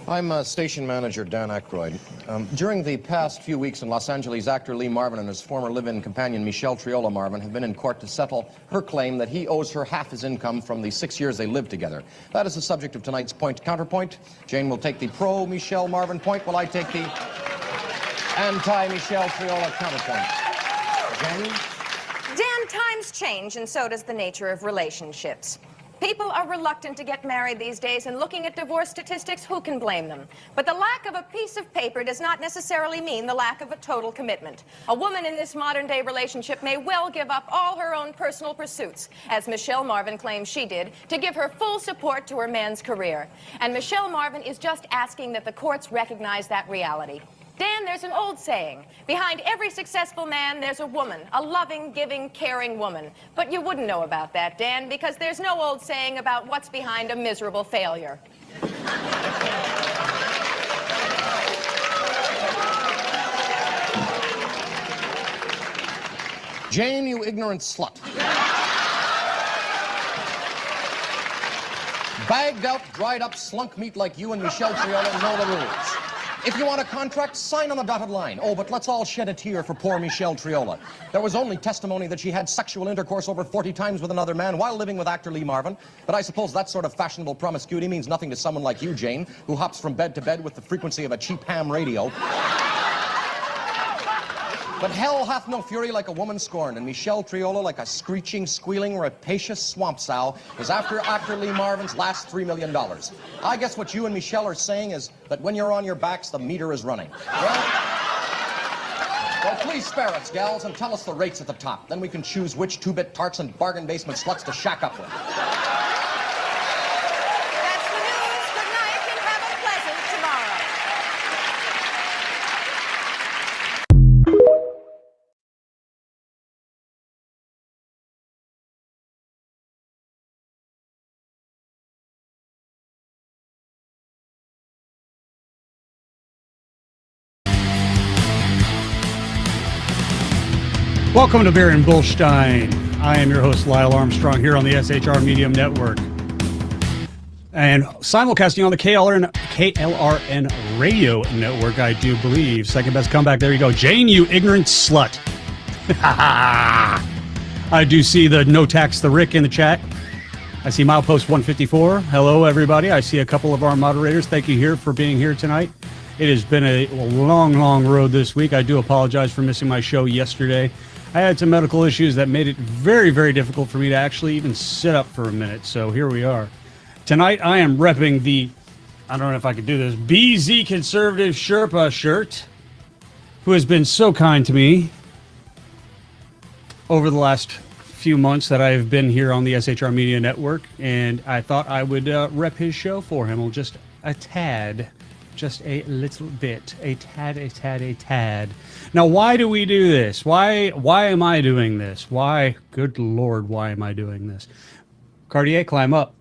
I'm station manager Dan Aykroyd. During the past few weeks in Los Angeles, actor Lee Marvin and his former live-in companion Michelle Triola Marvin have been in court to settle her claim that he owes her half his income from the 6 years they lived together. That is the subject of tonight's point-counterpoint. Jane will take the pro-Michelle Marvin point, while I take the anti-Michelle Triola counterpoint. Jane? Dan, times change, and so does the nature of relationships. People are reluctant to get married these days, and looking at divorce statistics, who can blame them? But the lack of a piece of paper does not necessarily mean the lack of a total commitment. A woman in this modern-day relationship may well give up all her own personal pursuits, as Michelle Marvin claims she did, to give her full support to her man's career. And Michelle Marvin is just asking that the courts recognize that reality. Dan, there's an old saying, behind every successful man, there's a woman, a loving, giving, caring woman. But you wouldn't know about that, Dan, because there's no old saying about what's behind a miserable failure. Jane, you ignorant slut. Bagged out, dried up slunk meat like you and Michelle Triola know the rules. If you want a contract, sign on the dotted line. Oh, but let's all shed a tear for poor Michelle Triola. There was only testimony that she had sexual intercourse over 40 times with another man while living with actor Lee Marvin. But I suppose that sort of fashionable promiscuity means nothing to someone like you, Jane, who hops from bed to bed with the frequency of a cheap ham radio. But hell hath no fury like a woman scorned, and Michelle Triola, like a screeching, squealing, rapacious swamp sow, is after actor Lee Marvin's last $3 million. I guess what you and Michelle are saying is that when you're on your backs, the meter is running. Well, please spare us, gals, and tell us the rates at the top. Then we can choose which two-bit tarts and bargain basement sluts to shack up with. That's the news. Good night, and have a pleasant tomorrow. Welcome to Baron Bullstein. I am your host, Lyle Armstrong, here on the SHR Medium Network. And simulcasting on the KLRN Radio Network, I do believe. Second best comeback. There you go. Jane, you ignorant slut. I do see the no tax the Rick in the chat. I see Milepost 154. Hello, everybody. I see a couple of our moderators. Thank you here for being here tonight. It has been a long, long road this week. I do apologize for missing my show yesterday. I had some medical issues that made it very, very difficult for me to actually even sit up for a minute. So here we are. Tonight I am repping the, I don't know if I could do this, BZ Conservative Sherpa shirt, who has been so kind to me over the last few months that I have been here on the SHR Media Network. And I thought I would rep his show for him, just a tad. Just a little bit, a tad. Now, why do we do this? Why am I doing this? Why, good Lord, why am I doing this? Cartier, climb up.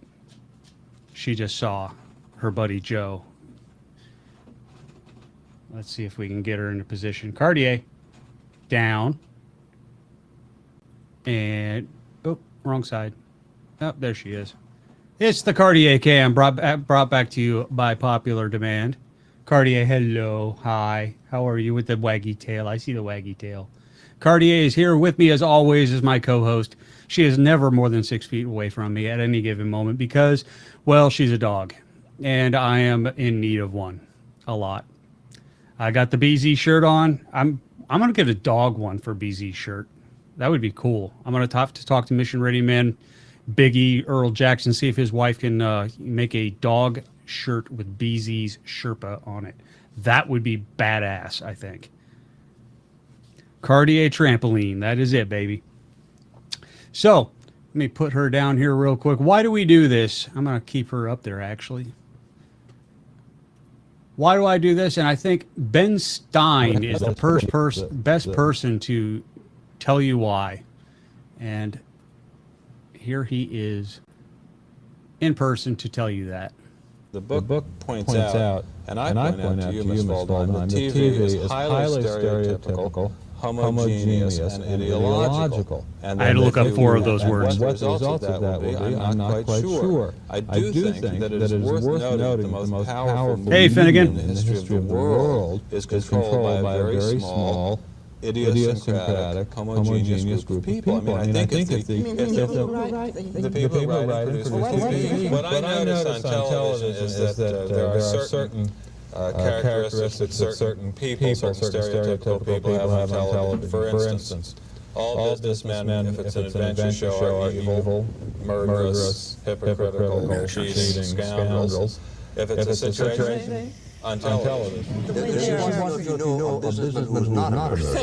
She just saw her buddy Joe. Let's see if we can get her into position. Cartier, down. And, oh, wrong side. Oh, there she is. It's the Cartier cam brought back to you by popular demand. Cartier, hello, hi, how are you with the waggy tail? I see the waggy tail. Cartier is here with me as always as my co-host. She is never more than 6 feet away from me at any given moment because, well, she's a dog, and I am in need of one, a lot. I got the BZ shirt on. I'm gonna get a dog one for BZ shirt. That would be cool. I'm gonna talk to Mission Ready Man, Biggie Earl Jackson, see if his wife can make a dog shirt with BZ's Sherpa on it. That would be badass, I think. Cartier trampoline. That is it, baby. So, let me put her down here real quick. Why do we do this? I'm going to keep her up there, actually. Why do I do this? And I think Ben Stein is the best person to tell you why. And here he is in person to tell you that. The book points out, and I point out to you, Ms. Waldron, that TV is highly stereotypical, homogeneous and ideological. And I had to look up 4 of those and words. What the results of that will be, I'm not quite sure. I do think that it is worth noting that the most powerful movement Finnegan. in the history of the world is controlled by a very small, idiosyncratic, homogeneous group of people. I mean, I think if the people who write and produce TV, what I notice on television is that there are certain characteristics that certain people, certain stereotypical people have on television. For instance, all businessmen, if it's an adventure show, are evil, murderous, hypocritical, cheating scoundrels. If it's a situation on television. They want you to know a businessman who's not a murderer.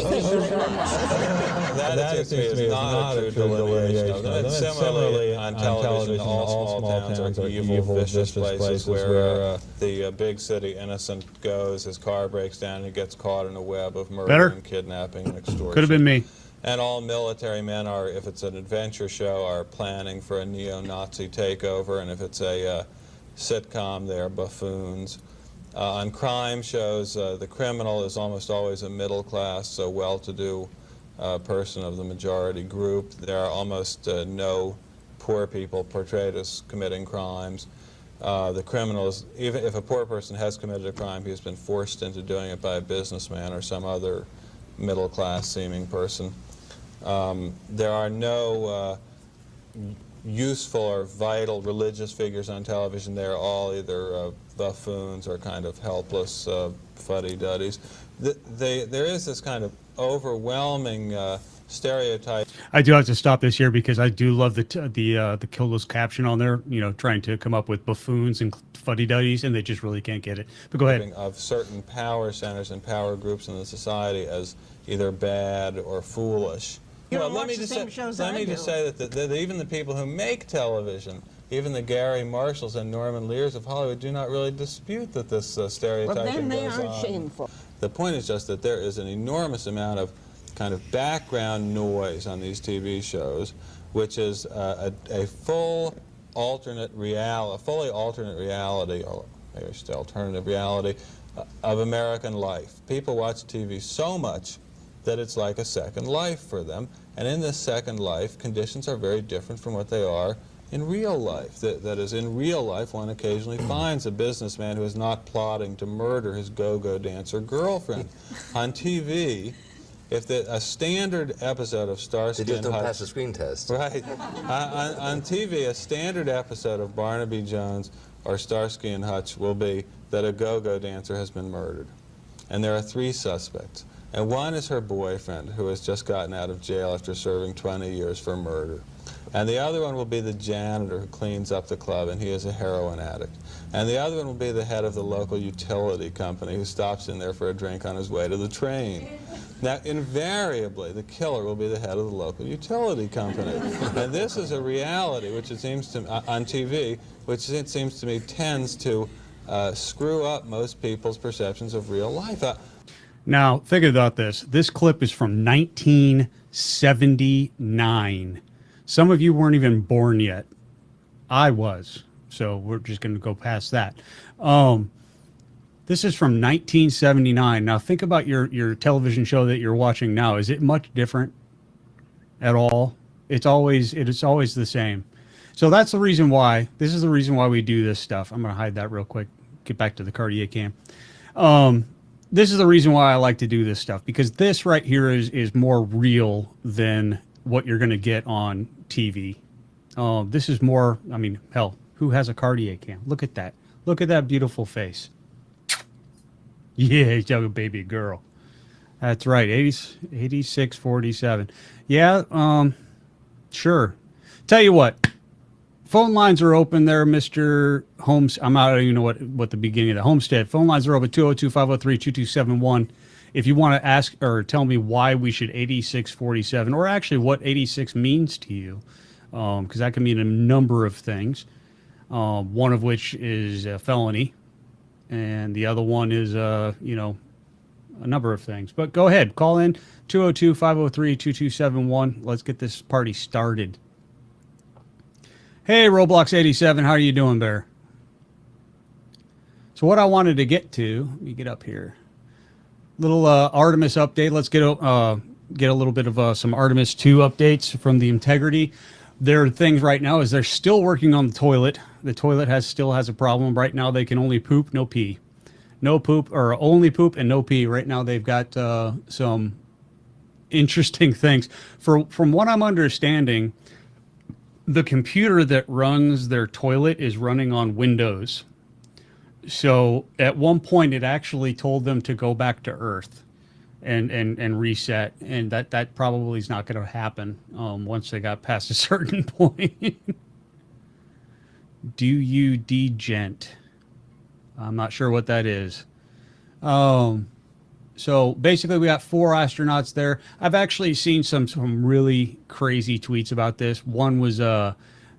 That seems to me is not a true delineation. And similarly, on television, all small towns are evil, vicious places where the big city innocent goes, his car breaks down, and he gets caught in a web of murder and kidnapping and extortion. Could have been me. And all military men are, if it's an adventure show, are planning for a neo-Nazi takeover, and if it's a sitcom, they're buffoons. On crime shows, the criminal is almost always a middle-class, well-to-do person of the majority group. There are almost no poor people portrayed as committing crimes. The criminal is, even if a poor person has committed a crime, he has been forced into doing it by a businessman or some other middle-class seeming person. There are no useful or vital religious figures on television. They're all either buffoons or kind of helpless fuddy-duddies. There is this kind of overwhelming stereotype. I do have to stop this here because I do love the Kildo's caption on there, you know, trying to come up with buffoons and fuddy-duddies, and they just really can't get it. But go ahead. Of certain power centers and power groups in the society as either bad or foolish. Well, let me just say that even the people who make television, even the Gary Marshalls and Norman Lears of Hollywood, do not really dispute that this stereotyping goes on. Shameful. The point is just that there is an enormous amount of kind of background noise on these TV shows, which is a fully alternate reality, or maybe I should say alternative reality, of American life. People watch TV so much that it's like a second life for them, and in this second life, conditions are very different from what they are in real life. That is, in real life, one occasionally finds a businessman who is not plotting to murder his go-go dancer girlfriend. On TV, if a standard episode of Starsky and Hutch... They just don't pass the screen test. Right. On TV, a standard episode of Barnaby Jones or Starsky and Hutch will be that a go-go dancer has been murdered. And there are 3 suspects. And one is her boyfriend, who has just gotten out of jail after serving 20 years for murder. And the other one will be the janitor who cleans up the club, and he is a heroin addict. And the other one will be the head of the local utility company who stops in there for a drink on his way to the train. Now, invariably, the killer will be the head of the local utility company. And this is a reality, which it seems to on TV, which it seems to me tends to screw up most people's perceptions of real life. Now, think about this. This clip is from 1979. Some of you weren't even born yet. I was. So we're just going to go past that. This is from 1979. Now, think about your television show that you're watching now. Is it much different at all? It's always the same. So that's the reason why. This is the reason why we do this stuff. I'm going to hide that real quick. Get back to the Cartier cam. This is the reason why I like to do this stuff, because this right here is more real than what you're going to get on TV. This is more, I mean, hell, who has a Cartier cam? Look at that. Look at that beautiful face. Yeah, he's a baby girl. That's right, 8647. Yeah, sure. Tell you what, phone lines are open there, Mr. Holmes. I don't even know what the beginning of the Homestead. Phone lines are open, 202-503-2271. If you want to ask or tell me why we should 8647, or actually what 86 means to you, because that can mean a number of things, one of which is a felony, and the other one is, you know, a number of things. But go ahead, call in, 202-503-2271. Let's get this party started. Hey, Roblox87, how are you doing, Bear? So what I wanted to get to, let me get up here. Little Artemis update. Let's get a little bit of some Artemis 2 updates from the Integrity. Their things right now is they're still working on the toilet. The toilet still has a problem. Right now they can only poop, no pee. No poop, or only poop and no pee. Right now they've got some interesting things. From what I'm understanding, the computer that runs their toilet is running on Windows. So at one point it actually told them to go back to Earth and reset, and that probably is not going to happen once they got past a certain point. Do you degent? I'm not sure what that is. So basically we got 4 astronauts there. I've actually seen some really crazy tweets about this. One was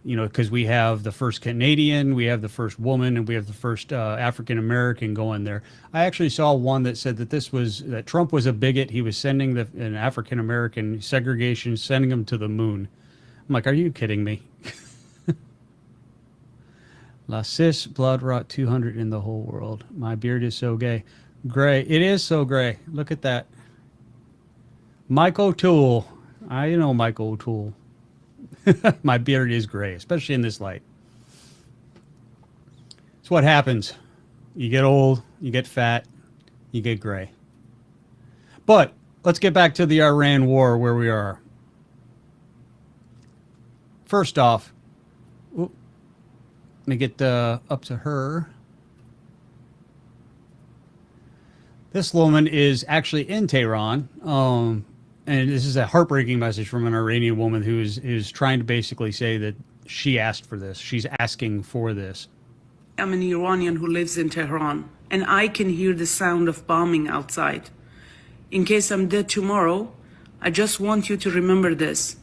because we have the first Canadian, we have the first woman, and we have the first African American going there. I actually saw one that said that Trump was a bigot. He was sending an African American segregation, sending him to the moon. I'm like, are you kidding me? La Cis Blood Rot 200 in the whole world. My beard is so gay. Gray. It is so gray. Look at that. Mike O'Toole. I know Mike O'Toole. My beard is gray, especially in this light. It's what happens. You get old, you get fat, you get gray. But let's get back to the Iran war where we are. First off, let me get up to her. This woman is actually in Tehran. And this is a heartbreaking message from an Iranian woman who is trying to basically say that she asked for this. She's asking for this. I'm an Iranian who lives in Tehran, and I can hear the sound of bombing outside. In case I'm dead tomorrow, I just want you to remember this.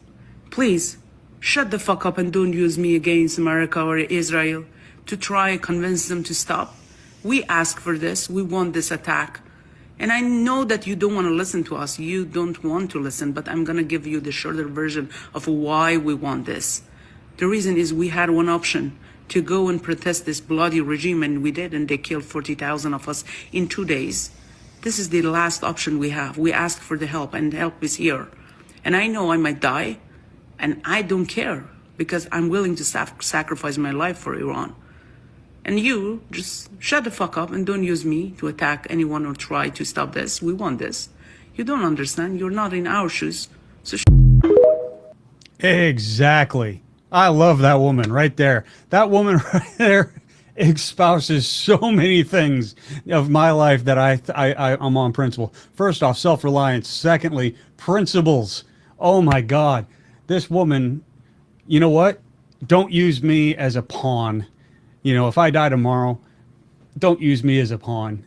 Please, shut the fuck up and don't use me against America or Israel to try and convince them to stop. We ask for this. We want this attack. And I know that you don't want to listen to us. You don't want to listen, but I'm going to give you the shorter version of why we want this. The reason is we had one option, to go and protest this bloody regime, and we did, and they killed 40,000 of us in 2 days. This is the last option we have. We asked for the help, and help is here. And I know I might die, and I don't care, because I'm willing to sacrifice my life for Iran. And you just shut the fuck up and don't use me to attack anyone or try to stop this. We want this. You don't understand. You're not in our shoes. So exactly. I love that woman right there. That woman right there espouses so many things of my life that I'm on principle. First off, self-reliance. Secondly, principles. Oh my God. This woman, you know what? Don't use me as a pawn. You know, if I die tomorrow, don't use me as a pawn.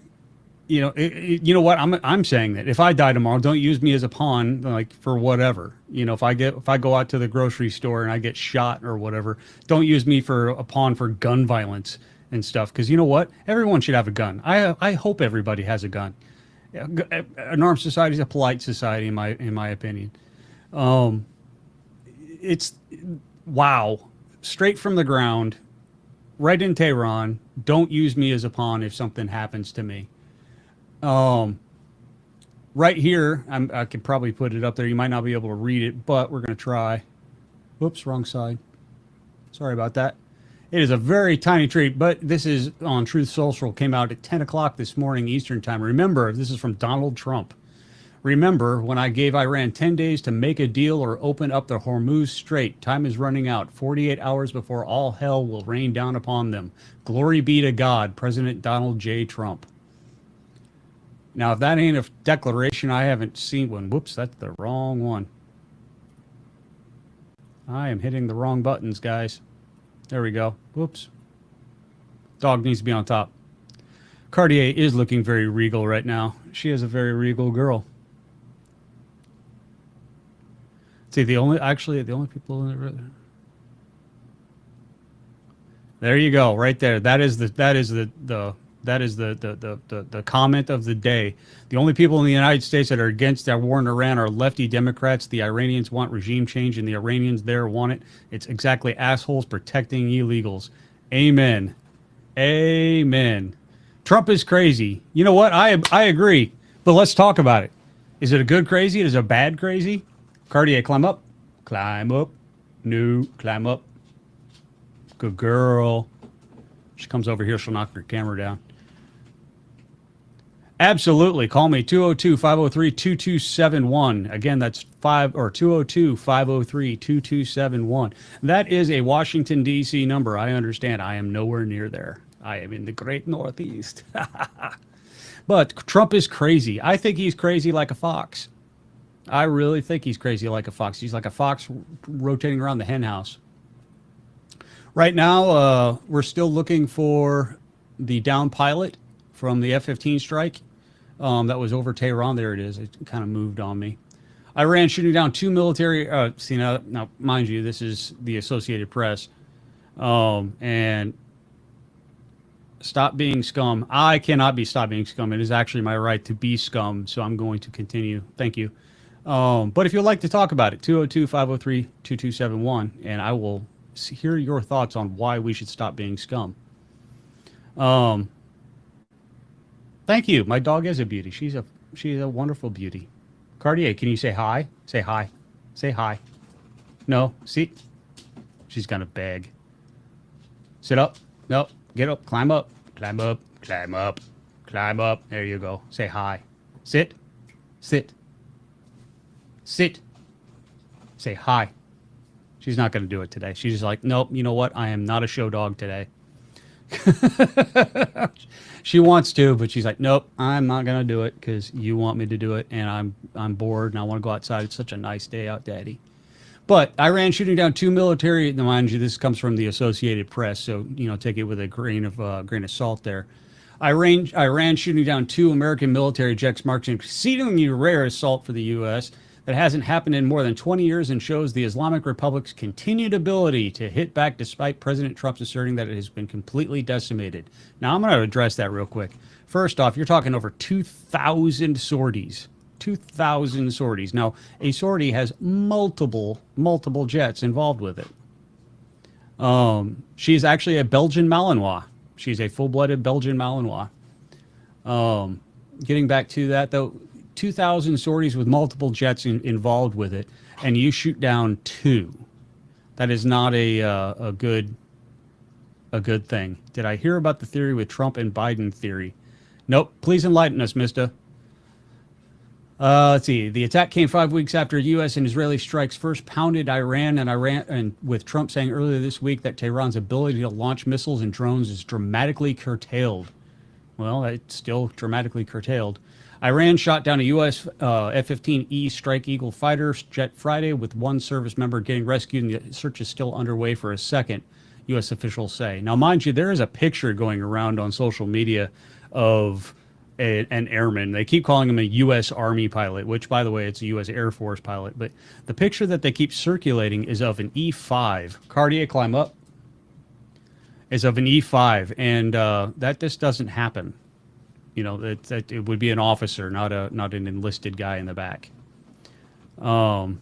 You know, you know what? I'm saying that if I die tomorrow, don't use me as a pawn, like for whatever. You know, if I go out to the grocery store and I get shot or whatever, don't use me for a pawn for gun violence and stuff. Because you know what? Everyone should have a gun. I hope everybody has a gun. An armed society is a polite society, in my opinion. It's wow, straight from the ground. Right in Tehran, don't use me as a pawn if something happens to me. Right here, I could probably put it up there. You might not be able to read it, but we're going to try. Whoops, wrong side. Sorry about that. It is a very tiny treat, but this is on Truth Social. Came out at 10 o'clock this morning Eastern time. Remember, this is from Donald Trump. Remember when I gave Iran 10 days to make a deal or open up the Hormuz Strait. Time is running out. 48 hours before all hell will rain down upon them. Glory be to God, President Donald J. Trump. Now, if that ain't a declaration, I haven't seen one. Whoops, that's the wrong one. I am hitting the wrong buttons, guys. There we go. Whoops. Dog needs to be on top. Cartier is looking very regal right now. She is a very regal girl. See, the only people in the there you go, right there. That is the comment of the day. The only people in the United States that are against that war in Iran are lefty Democrats. The Iranians want regime change, and the Iranians there want it. It's exactly assholes protecting illegals. Amen. Amen. Trump is crazy. You know what? I agree. But let's talk about it. Is it a good crazy? Is it a bad crazy? Cartier, climb up. Climb up. No, climb up. Good girl. She comes over here, she'll knock her camera down. Absolutely. Call me 202-503-2271. Again, that's 202-503-2271. That is a Washington, D.C. number. I understand. I am nowhere near there. I am in the great Northeast. But Trump is crazy. I think he's crazy like a fox. I really think he's crazy like a fox. He's like a fox rotating around the hen house. Right now, we're still looking for the downed pilot from the F-15 strike that was over Tehran. There it is. It kind of moved on me. Iran shooting down 2 military. See, now, mind you, this is the Associated Press. And stop being scum. I cannot be stop being scum. It is actually my right to be scum, so I'm going to continue. Thank you. But if you'd like to talk about it, 202-503-2271, and I will hear your thoughts on why we should stop being scum. Thank you. My dog is a beauty. She's a wonderful beauty. Cartier, can you say hi? Say hi. Say hi. No. See? She's gonna beg. Sit up. No. Get up. Climb up. Climb up. Climb up. Climb up. There you go. Say hi. Sit. Sit. Sit. Say hi. She's not going to do it today. She's just like, nope, you know what? I am not a show dog today. She wants to, but she's like, nope, I'm not going to do it because you want me to do it, and I'm bored, and I want to go outside. It's such a nice day out, Daddy. But Iran shooting down 2 military, now mind you, this comes from the Associated Press, so, take it with a grain of salt there. Iran shooting down 2 American military jets marks an exceedingly rare assault for the U.S. that hasn't happened in more than 20 years and shows the Islamic Republic's continued ability to hit back despite President Trump's asserting that it has been completely decimated. Now, I'm going to address that real quick. First off, you're talking over 2,000 sorties. 2,000 sorties. Now, a sortie has multiple jets involved with it. She's actually a Belgian Malinois. She's a full-blooded Belgian Malinois. Getting back to that, though, 2,000 sorties with multiple jets involved with it, and you shoot down 2. That is not a good thing. Did I hear about the theory with Trump and Biden theory? Nope. Please enlighten us, mister. Let's see. The attack came 5 weeks after U.S. and Israeli strikes first pounded Iran, and with Trump saying earlier this week that Tehran's ability to launch missiles and drones is dramatically curtailed. Well, it's still dramatically curtailed. Iran shot down a U.S. F-15E Strike Eagle fighter jet Friday, with 1 service member getting rescued, and the search is still underway for a second, U.S. officials say. Now, mind you, there is a picture going around on social media of an airman. They keep calling him a U.S. Army pilot, which, by the way, it's a U.S. Air Force pilot. But the picture that they keep circulating is of an E-5. Cartier, climb up. Is of an E-5, and that just doesn't happen. It would be an officer, not an enlisted guy in the back. Oh,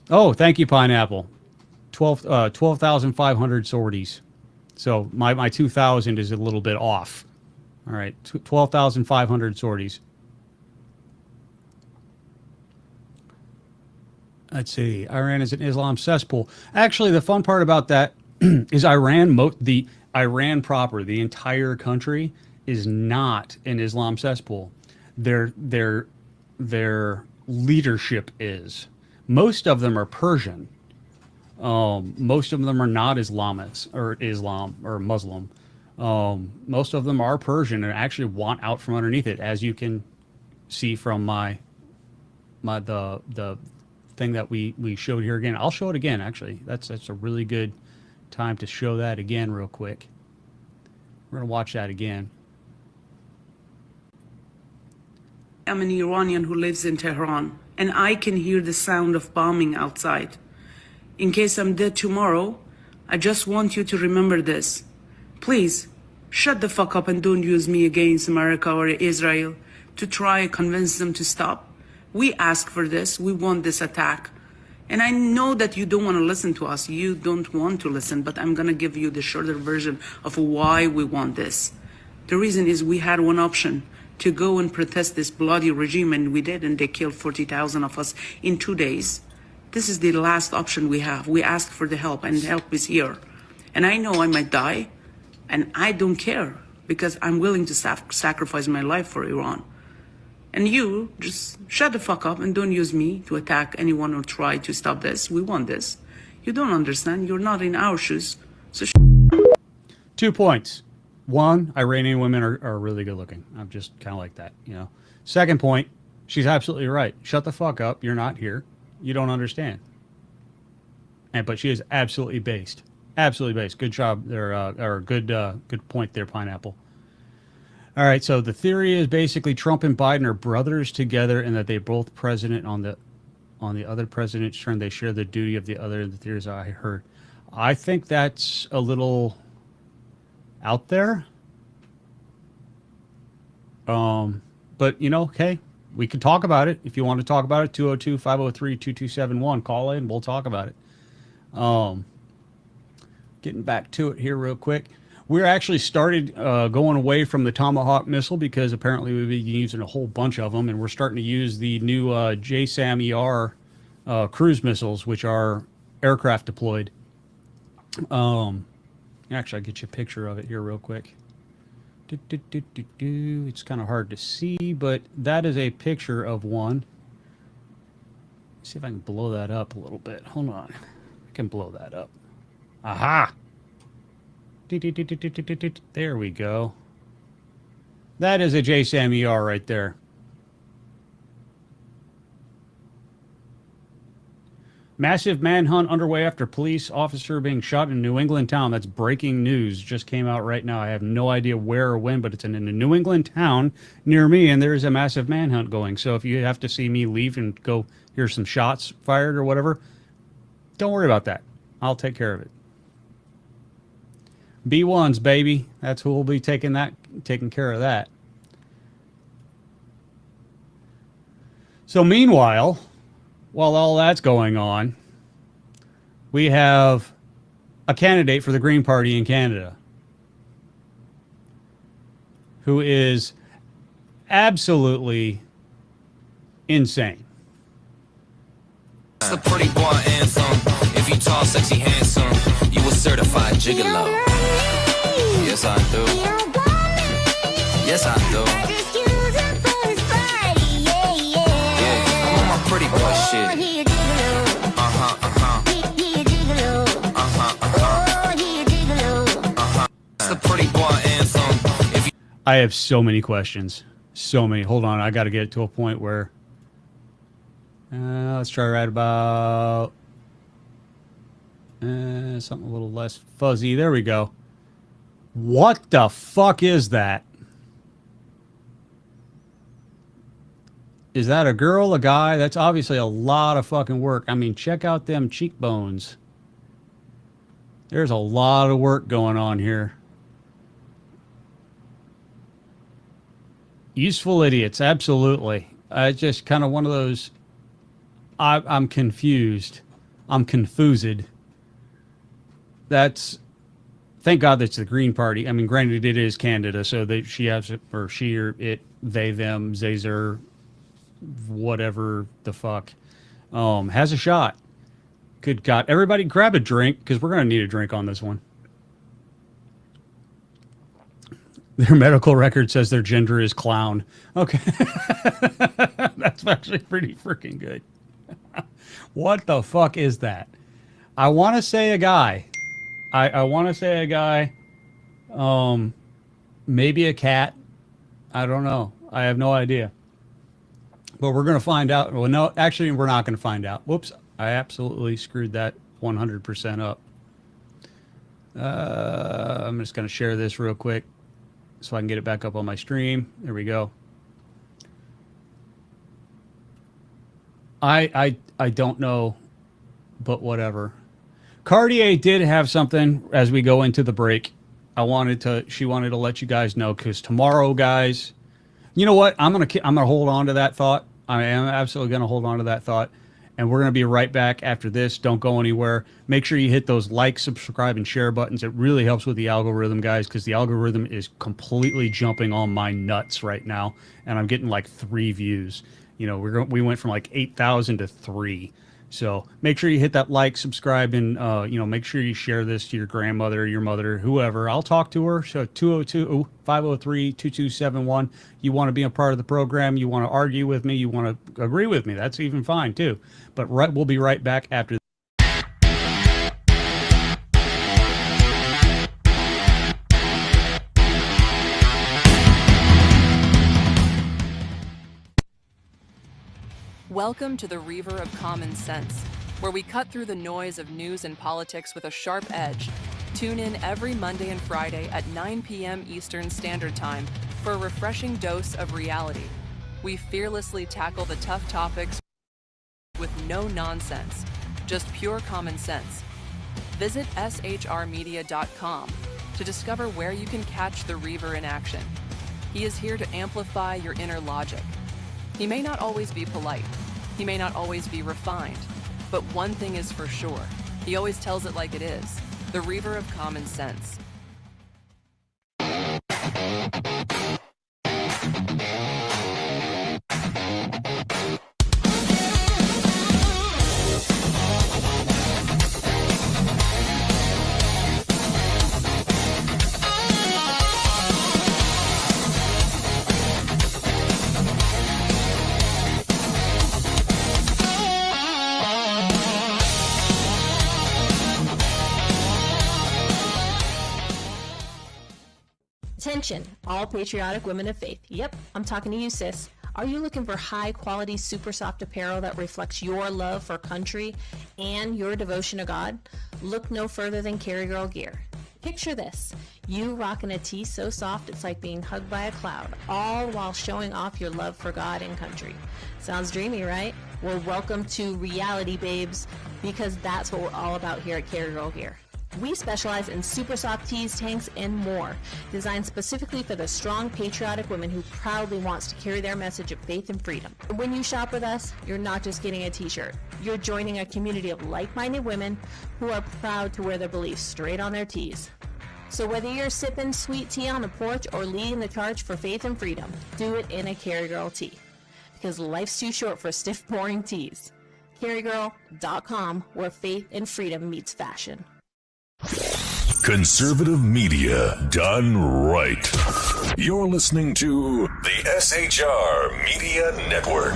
thank you, Pineapple. 12,500 sorties. So my 2,000 is a little bit off. All right, 12,500 sorties. Let's see. Iran is an Islam cesspool. Actually, the fun part about that is the Iran proper, the entire country, is not an Islam cesspool. Their leadership is. Most of them are Persian. Most of them are not Islamists or Islam or Muslim. Most of them are Persian and actually want out from underneath it, as you can see from the thing that we showed here again. I'll show it again. Actually, that's a really good time to show that again real quick. We're gonna watch that again. I'm an Iranian who lives in Tehran, and I can hear the sound of bombing outside. In case I'm dead tomorrow, I just want you to remember this. Please, shut the fuck up and don't use me against America or Israel to try and convince them to stop. We ask for this. We want this attack. And I know that you don't want to listen to us. You don't want to listen, but I'm going to give you the shorter version of why we want this. The reason is we had one option, to go and protest this bloody regime, and we did, and they killed 40,000 of us in 2 days. This is the last option we have. We ask for the help, and the help is here. And I know I might die, and I don't care, because I'm willing to sacrifice my life for Iran. And you, just shut the fuck up and don't use me to attack anyone or try to stop this. We want this. You don't understand. You're not in our shoes. So 2 points. One, Iranian women are really good looking. I'm just kind of like that, you know. Second point, she's absolutely right. Shut the fuck up. You're not here. You don't understand. But she is absolutely based. Absolutely based. Good job there, or good point there, Pineapple. All right, so the theory is basically Trump and Biden are brothers together, and that they both president on the other president's turn. They share the duty of the other. The theories I heard. I think that's a little out there. But you know, okay, we can talk about it if you want to talk about it. 202-503-2271. Call in. We'll talk about it. Getting back to it here real quick. We're actually started going away from the Tomahawk missile because apparently we've been using a whole bunch of them, and we're starting to use the new JSAM-ER cruise missiles, which are aircraft deployed. Actually, I'll get you a picture of it here real quick. It's kind of hard to see, but that is a picture of one. Let's see if I can blow that up a little bit. Hold on. I can blow that up. Aha! There we go. That is a JSAM-ER right there. Massive manhunt underway after police officer being shot in New England town. That's breaking news. Just came out right now. I have no idea where or when, but it's in a New England town near me, and there is a massive manhunt going. So if you have to see me leave and go hear some shots fired or whatever, don't worry about that. I'll take care of it. B1s, baby. That's who will be taking care of that. So meanwhile, while all that's going on, we have a candidate for the Green Party in Canada who is absolutely insane. It's a pretty boy anthem. If you tall, sexy, handsome, you a certified gigolo. Yes, I do. Yes, I do. Yeah, I'm on my pretty boy shit. It's a pretty boy anthem. If you I have so many questions. So many. Hold on. I got to get it to a point where... let's try right about... something a little less fuzzy. There we go. What the fuck is that? Is that a girl, a guy? That's obviously a lot of fucking work. I mean, check out them cheekbones. There's a lot of work going on here. Useful idiots, absolutely. It's just kind of one of those... I'm confused. I'm confused. That's... Thank God that's the Green Party. I mean, granted, it is Canada, so that she has it, or she or it, they, them, Zazer, whatever the fuck, has a shot. Good God. Everybody grab a drink, because we're going to need a drink on this one. Their medical record says their gender is clown. Okay. That's actually pretty freaking good. What the fuck is that? I want to say a guy. I want to say a guy. Maybe a cat. I don't know. I have no idea. But we're going to find out. Well, no, actually, we're not going to find out. Whoops. I absolutely screwed that 100% up. I'm just going to share this real quick so I can get it back up on my stream. There we go. I don't know, but whatever. Cartier did have something as we go into the break. She wanted to let you guys know, because tomorrow, guys, you know what? I'm gonna hold on to that thought. I am absolutely gonna hold on to that thought. And we're going to be right back after this. Don't go anywhere. Make sure you hit those like, subscribe, and share buttons. It really helps with the algorithm, guys, because the algorithm is completely jumping on my nuts right now. And I'm getting like 3 views. You know, we went from like 8,000 to 3. So make sure you hit that like, subscribe, and, you know, make sure you share this to your grandmother, your mother, whoever. I'll talk to her. So 202-503-2271. You want to be a part of the program. You want to argue with me. You want to agree with me. That's even fine, too. But we'll be right back after. Welcome to the Reaver of Common Sense, where we cut through the noise of news and politics with a sharp edge. Tune in every Monday and Friday at 9 p.m. Eastern Standard Time for a refreshing dose of reality. We fearlessly tackle the tough topics with no nonsense, just pure common sense. Visit shrmedia.com to discover where you can catch the Reaver in action. He is here to amplify your inner logic. He may not always be polite. He may not always be refined. But one thing is for sure. He always tells it like it is. The Reaver of Common Sense. Attention, all patriotic women of faith. Yep, I'm talking to you, sis. Are you looking for high-quality, super soft apparel that reflects your love for country and your devotion to God? Look no further than Carry Girl Gear. Picture this. You rocking a tee so soft it's like being hugged by a cloud, all while showing off your love for God and country. Sounds dreamy, right? Well, welcome to reality, babes, because that's what we're all about here at Carry Girl Gear. We specialize in super soft tees, tanks, and more, designed specifically for the strong, patriotic woman who proudly wants to carry their message of faith and freedom. When you shop with us, you're not just getting a t-shirt. You're joining a community of like-minded women who are proud to wear their beliefs straight on their tees. So whether you're sipping sweet tea on the porch or leading the charge for faith and freedom, do it in a Carry Girl tee. Because life's too short for stiff, boring tees. CarryGirl.com, where faith and freedom meets fashion. Conservative media done right. You're listening to the SHR Media Network.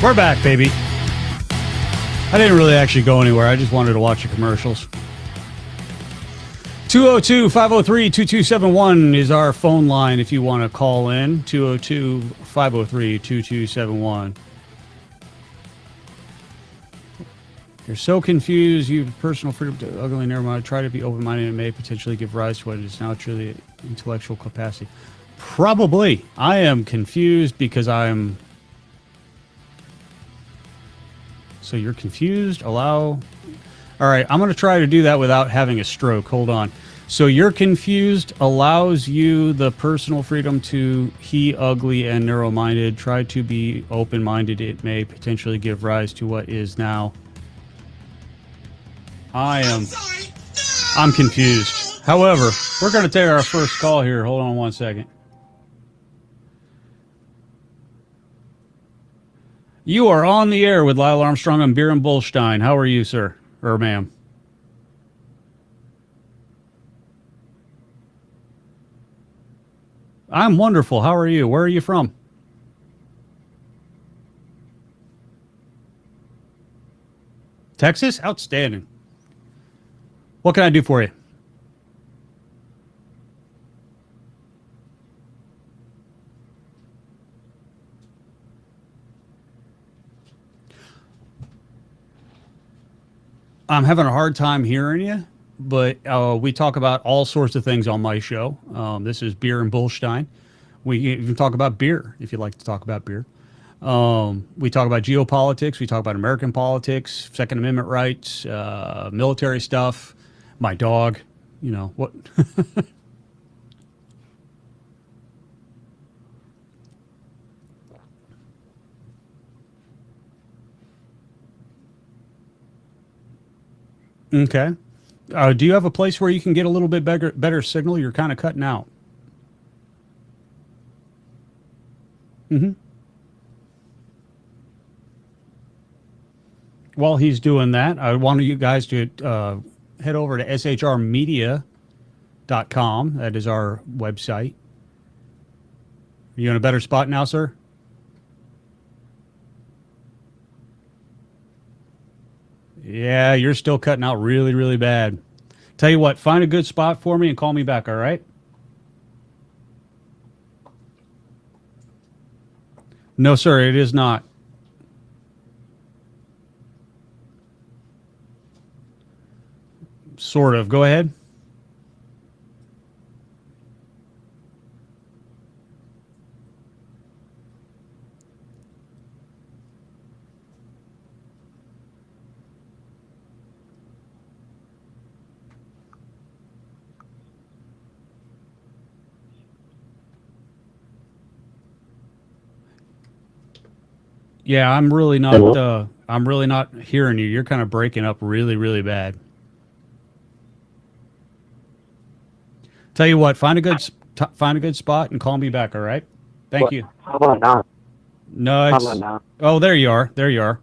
We're back, baby. I didn't really actually go anywhere. I just wanted to watch the commercials. 202-503-2271 is our phone line if you want to call in. 202-503-2271. You're so confused. You have personal freedom to ugly, never mind. Try to be open-minded and may potentially give rise to what is now truly intellectual capacity. Probably. I am confused because I'm... So you're confused? Allow... All right, I'm going to try to do that without having a stroke. Hold on. So you're confused allows you the personal freedom to he ugly and narrow-minded. Try to be open-minded. It may potentially give rise to what is now. I'm confused. However, we're going to take our first call here. Hold on one second. You are on the air with Lyle Armstrong and Beer and Bullstein. How are you, sir? Or ma'am? I'm wonderful. How are you? Where are you from? Texas? Outstanding. What can I do for you? I'm having a hard time hearing you, but we talk about all sorts of things on my show. This is Beer and Bullstein. We even talk about beer, if you'd like to talk about beer. We talk about geopolitics. We talk about American politics, Second Amendment rights, military stuff. My dog, you know what? Okay. Do you have a place where you can get a little bit better signal? You're kind of cutting out. Mm-hmm. While he's doing that, I want you guys to head over to shrmedia.com. That is our website. Are you in a better spot now, sir? Yeah, you're still cutting out really, really bad. Tell you what, find a good spot for me and call me back, all right? No, sir, it is not. Sort of. Go ahead. Yeah, I'm really not hearing you. You're kind of breaking up really, really bad. Tell you what, find a good spot and call me back, all right? Thank you. How about now? No, it's... How about now? Oh, there you are. There you are.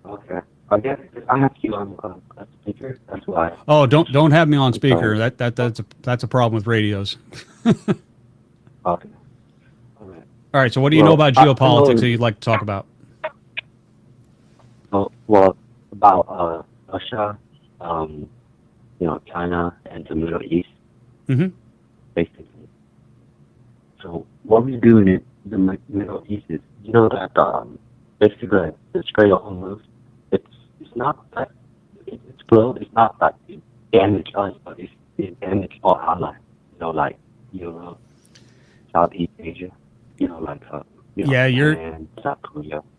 Okay. I guess I have you on a speaker. That's why. Oh, don't have me on speaker. That's a problem with radios. Okay. All right, so what do you know about geopolitics that you'd like to talk about? Well, about Russia, China, and the Middle East, basically. So what we do in the Middle East is, that basically the Strait of Hormuz, it's not that it's closed. It's not that it damage us, but it damage all allies. Like Europe, Southeast Asia.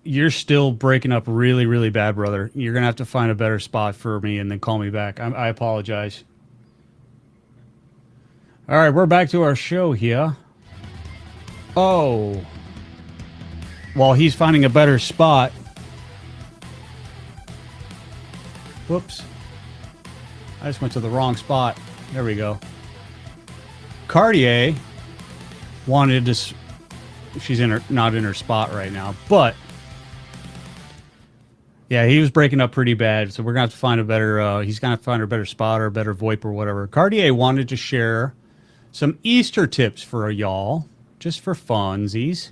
You're still breaking up really, really bad, brother. You're gonna have to find a better spot for me and then call me back. I apologize. All right, we're back to our show here. Oh, while he's finding a better spot. Whoops! I just went to the wrong spot. There we go. Cartier wanted to. She's not in her spot right now, but yeah, he was breaking up pretty bad. So we're gonna have to find a better. He's gonna have to find a better spot or a better VoIP or whatever. Cartier wanted to share some Easter tips for y'all, just for funsies.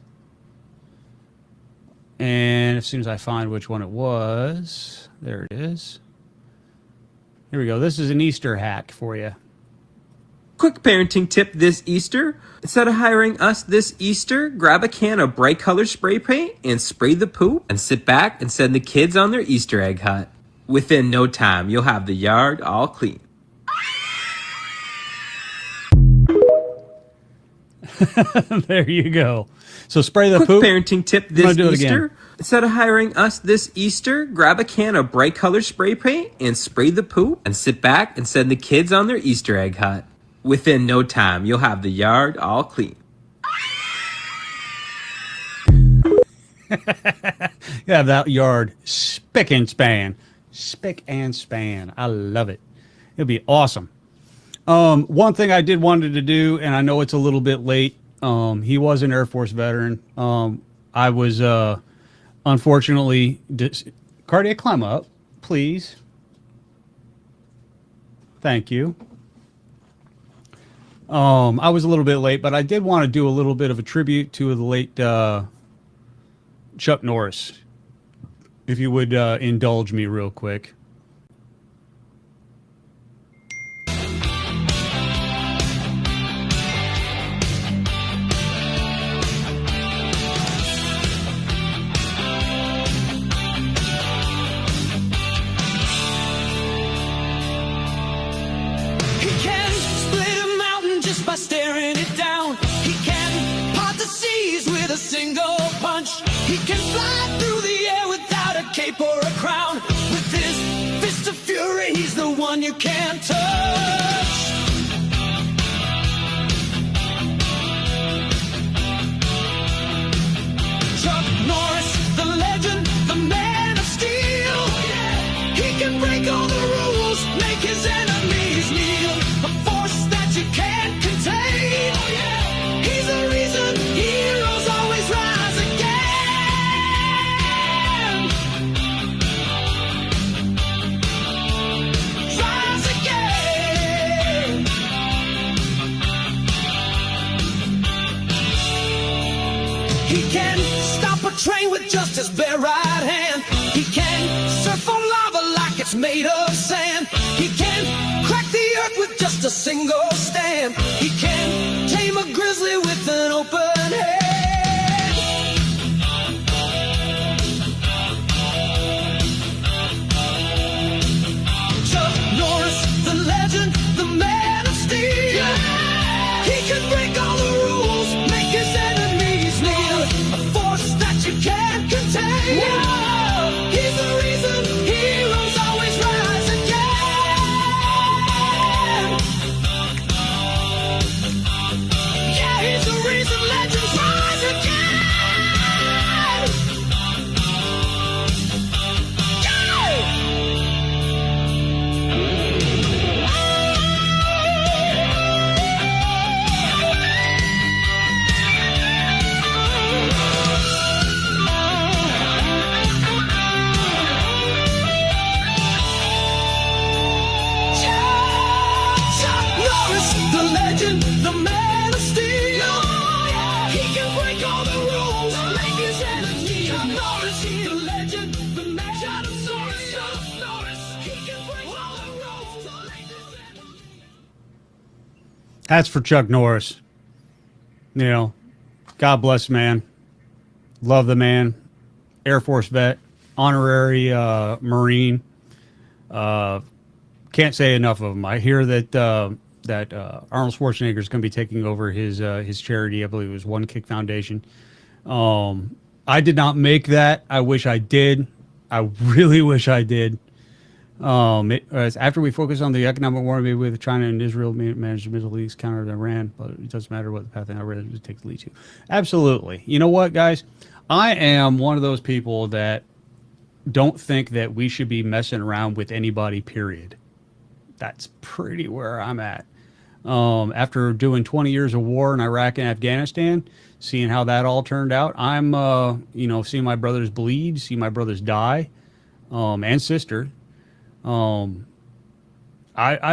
And as soon as I find which one it was, there it is. Here we go. This is an Easter hack for you. Quick parenting tip this Easter. Instead of hiring us this Easter, grab a can of bright color spray paint and spray the poop and sit back and send the kids on their Easter egg hunt. Within no time, you'll have the yard all clean. There you go. So spray the Quick poop. Parenting tip this Easter. Instead of hiring us this Easter, grab a can of bright color spray paint and spray the poop and sit back and send the kids on their Easter egg hunt. Within no time, you'll have the yard all clean. Yeah, that yard spick and span. Spick and span. I love it. It'll be awesome. One thing I did wanted to do, and I know it's a little bit late. He was an Air Force veteran. I was, unfortunately, Cartier, climb up, please. Thank you. I was a little bit late, but I did want to do a little bit of a tribute to the late Chuck Norris. If you would indulge me real quick. By staring it down, he can part the seas with a single punch. He can fly through the air without a cape or a crown. With his fist of fury, he's the one you can't touch. Chuck Norris, the legend, the man of steel. He can break all the rules, make his enemies kneel. A force that you can't contain. He's the reason heroes always rise again. Rise again. He can stop a train with just his bare right hand. He can surf on lava like it's made of sand. He can crack the earth with just a single stamp. He can tame a grizzly with an open hand. Chuck Norris, the legend, the man of steel. He can break all the rules, make his enemies kneel. A force that you can't contain. He's the reason heroes always rise again. Yeah, he's the reason legends rise again. Chuck Norris, the legend, the man of steel. He can break all the rules, make his enemies. Chuck Norris, the legend, the man of steel. Chuck Norris, he can break all the rules, make his enemies. That's for Chuck Norris. You know, God bless, man. Love the man. Air Force vet, honorary Marine. Can't say enough of him. I hear that Arnold Schwarzenegger is going to be taking over his charity. I believe it was One Kick Foundation. I did not make that. I wish I did. I really wish I did. After we focus on the economic war maybe with China and Israel manage the Middle East, counter Iran, but it doesn't matter what the path I rather to take the lead to. Absolutely. You know what, guys? I am one of those people that don't think that we should be messing around with anybody, period. That's pretty where I'm at. After doing 20 years of war in Iraq and Afghanistan, seeing how that all turned out, I'm, seeing my brothers bleed, see my brothers die, and sister. I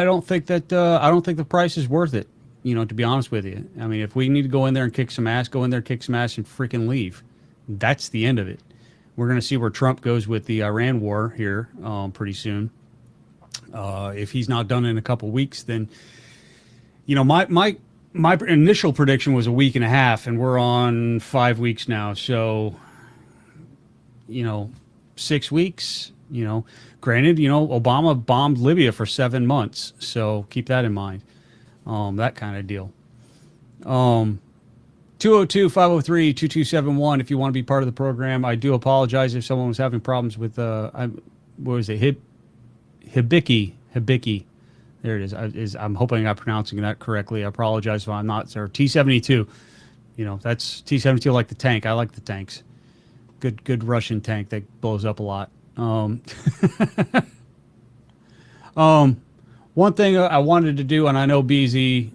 don't think that I don't think the price is worth it. To be honest with you. I mean, if we need to go in there and kick some ass, go in there, kick some ass, and freaking leave. That's the end of it. We're going to see where Trump goes with the Iran war here pretty soon. If he's not done in a couple weeks, then my initial prediction was a week and a half, and we're on 5 weeks now. So 6 weeks. Granted, Obama bombed Libya for 7 months, so keep that in mind. That kind of deal. 202-503-2271 if you want to be part of the program. I do apologize if someone was having problems with Hibiki. There it is. I'm hoping I'm pronouncing that correctly. I apologize if I'm not, sir. T-72. That's T-72 like the tank. I like the tanks. Good Russian tank that blows up a lot. One thing I wanted to do, and I know BZ,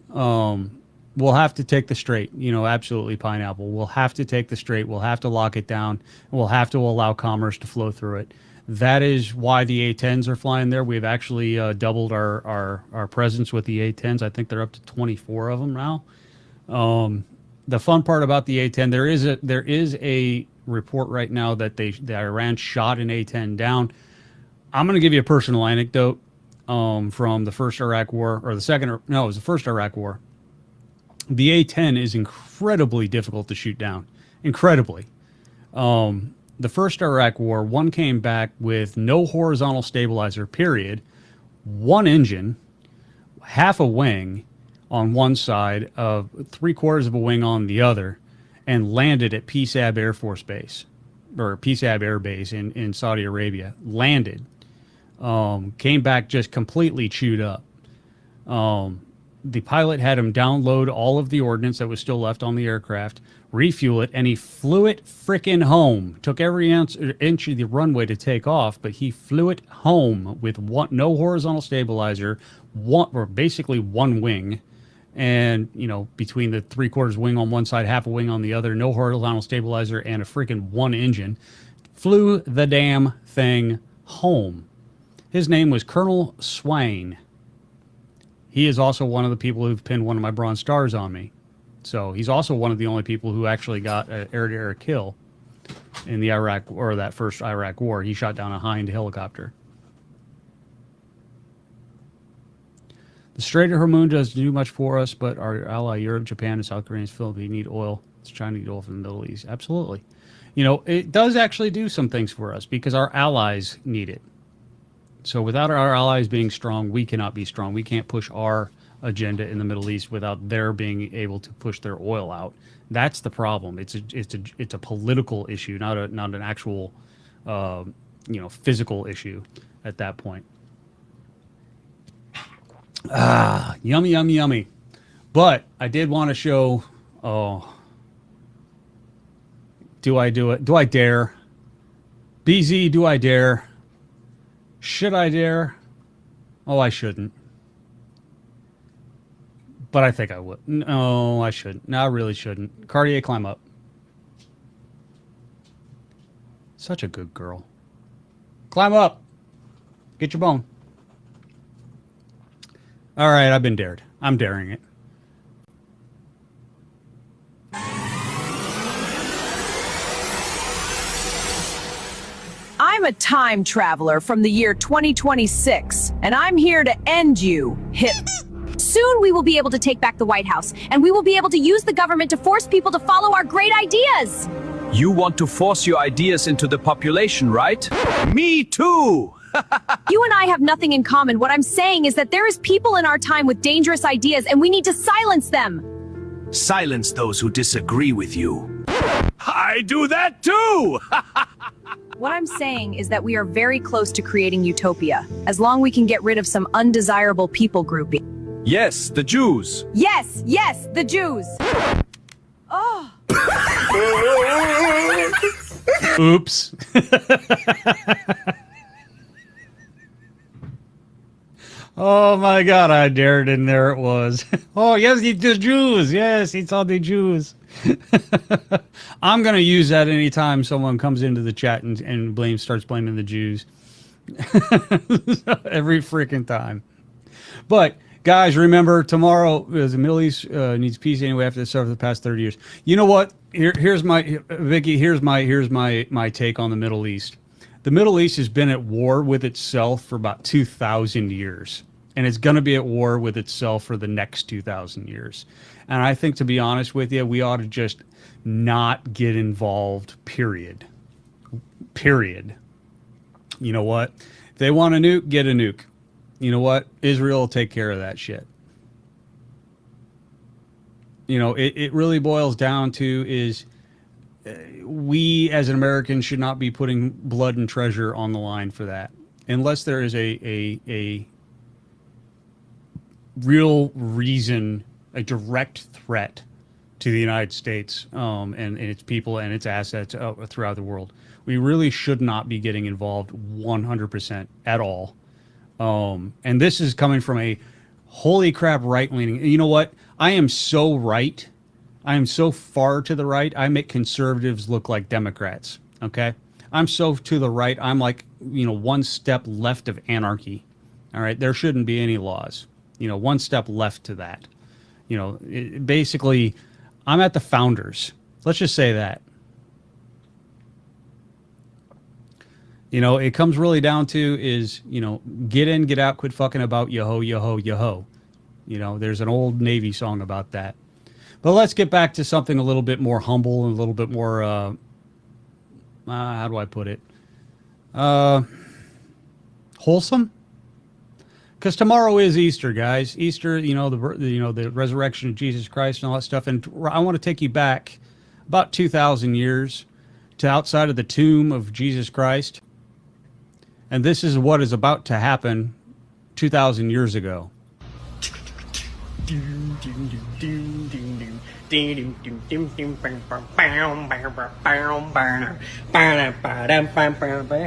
we'll have to take the Strait, absolutely, Pineapple. We'll have to take the Strait. We'll have to lock it down. And we'll have to allow commerce to flow through it. That is why the A-10s are flying there. We've actually doubled our presence with the A-10s. I think they're up to 24 of them now. The fun part about the A-10, there is a report right now that Iran shot an A-10 down. I'm going to give you a personal anecdote from the first Iraq War, or the second, no, it was the first Iraq War. The A-10 is incredibly difficult to shoot down. Incredibly. The first Iraq War, one came back with no horizontal stabilizer, period, one engine, half a wing on one side, of 3/4 of a wing on the other, and landed at PSAB Air Force Base, or PSAB Air Base in Saudi Arabia. Landed. Came back just completely chewed up. The pilot had him download all of the ordnance that was still left on the aircraft, refuel it, and he flew it frickin' home. Took every inch of the runway to take off, but he flew it home with no horizontal stabilizer, basically one wing, and, you know, between the 3/4 wing on one side, half a wing on the other, no horizontal stabilizer, and a freaking one engine. Flew the damn thing home. His name was Colonel Swain. He is also one of the people who've pinned one of my Bronze Stars on me. So he's also one of the only people who actually got an air-to-air kill in the Iraq, or that first Iraq war. He shot down a Hind helicopter. The Strait of Hormuz doesn't do much for us, but our ally Europe, Japan, and South Korea and Philippines need oil. It's trying to get oil from the Middle East. Absolutely. You know, it does actually do some things for us because our allies need it. So without our allies being strong, we cannot be strong. We can't push our agenda in the Middle East without their being able to push their oil out. That's the problem. It's a political issue, not an actual physical issue at that point. Yummy, yummy, yummy. But I did want to show. Do I do it? Do I dare? BZ, do I dare? Should I dare? Oh, I shouldn't. But I think I would. No, I shouldn't. No, I really shouldn't. Cartier, climb up. Such a good girl. Climb up. Get your bone. All right, I've been dared. I'm daring it. I'm a time traveler from the year 2026, and I'm here to end you, Hitler. Soon we will be able to take back the White House, and we will be able to use the government to force people to follow our great ideas. You want to force your ideas into the population, right? Me too! You and I have nothing in common. What I'm saying is that there is people in our time with dangerous ideas, and we need to silence them. Silence those who disagree with you. I do that too! What I'm saying is that we are very close to creating utopia, as long as we can get rid of some undesirable people grouping. Yes, the Jews. Yes, yes, the Jews. Oh. Oops. Oh my God, I dared, and there it was. Oh, yes, it's the Jews. Yes, it's all the Jews. I'm going to use that anytime someone comes into the chat and starts blaming the Jews. Every freaking time. But guys, remember, tomorrow, the Middle East needs peace anyway after the start of the past 30 years. You know what? Here's my Vicky. Here's my take on the Middle East. The Middle East has been at war with itself for about 2,000 years, and it's going to be at war with itself for the next 2,000 years. And I think, to be honest with you, we ought to just not get involved. Period. You know what? If they want a nuke, get a nuke. You know what? Israel will take care of that shit. You know, it really boils down to is we as an American should not be putting blood and treasure on the line for that. Unless there is a real reason, a direct threat to the United States and its people and its assets throughout the world. We really should not be getting involved 100% at all. And this is coming from a holy crap right-leaning. You know what? I am so right. I am so far to the right. I make conservatives look like Democrats. Okay? I'm so to the right. I'm like, one step left of anarchy. All right? There shouldn't be any laws. One step left to that. Basically, I'm at the founders. Let's just say that. It comes really down to is, get in, get out, quit fucking about, yo-ho, yo-ho, yo-ho. There's an old Navy song about that. But let's get back to something a little bit more humble and a little bit more, how do I put it? Wholesome? Because tomorrow is Easter, guys. Easter, the resurrection of Jesus Christ and all that stuff. And I want to take you back about 2,000 years to outside of the tomb of Jesus Christ. And this is what is about to happen 2,000 years ago.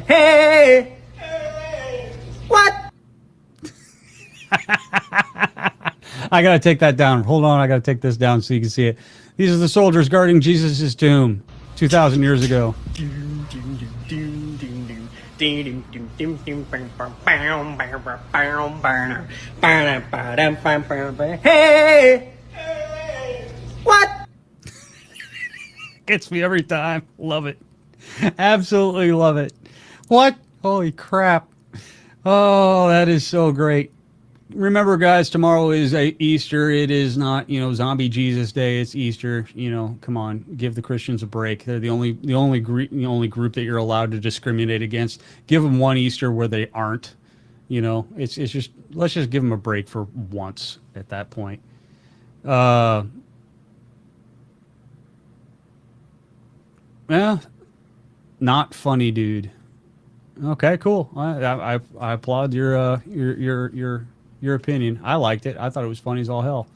Hey! What? I gotta take that down. Hold on, I gotta take this down so you can see it. These are the soldiers guarding Jesus' tomb 2,000 years ago. Hey! What? Gets me every time. Love it. Absolutely love it. What? Holy crap. Oh, that is so great. Remember, guys, tomorrow is Easter. It is not, Zombie Jesus Day. It's Easter. Come on, give the Christians a break. They're the only group that you're allowed to discriminate against. Give them one Easter where they aren't. It's just, let's just give them a break for once at that point. Yeah, not funny, dude. Okay, cool. I applaud your opinion. I liked it. I thought it was funny as all hell.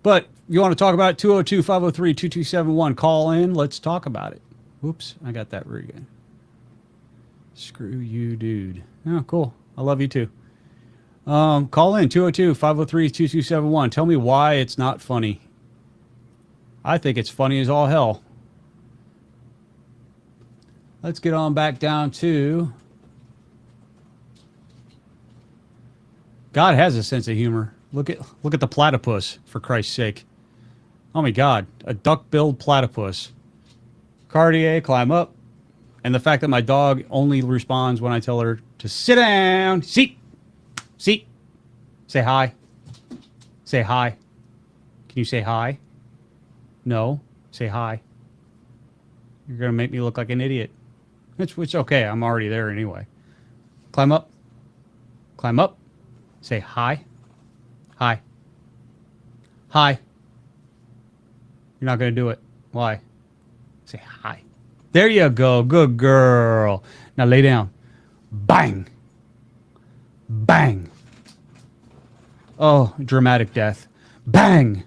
But you want to talk about it? 202-503-2271. Call in. Let's talk about it. Whoops, I got that again. Screw you, dude. Oh, cool. I love you too. Call in 202-503-2271. Tell me why it's not funny. I think it's funny as all hell. Let's get on back down to... God has a sense of humor. Look at the platypus, for Christ's sake. Oh my God, a duck-billed platypus. Cartier, climb up. And the fact that my dog only responds when I tell her to sit down. Seat. Seat. Say hi. Say hi. Can you say hi? No. Say hi. You're going to make me look like an idiot. It's okay. I'm already there anyway. Climb up. Climb up. Say hi. Hi. Hi. You're not going to do it. Why? Say hi. There you go. Good girl. Now lay down. Bang. Bang. Oh, dramatic death. Bang.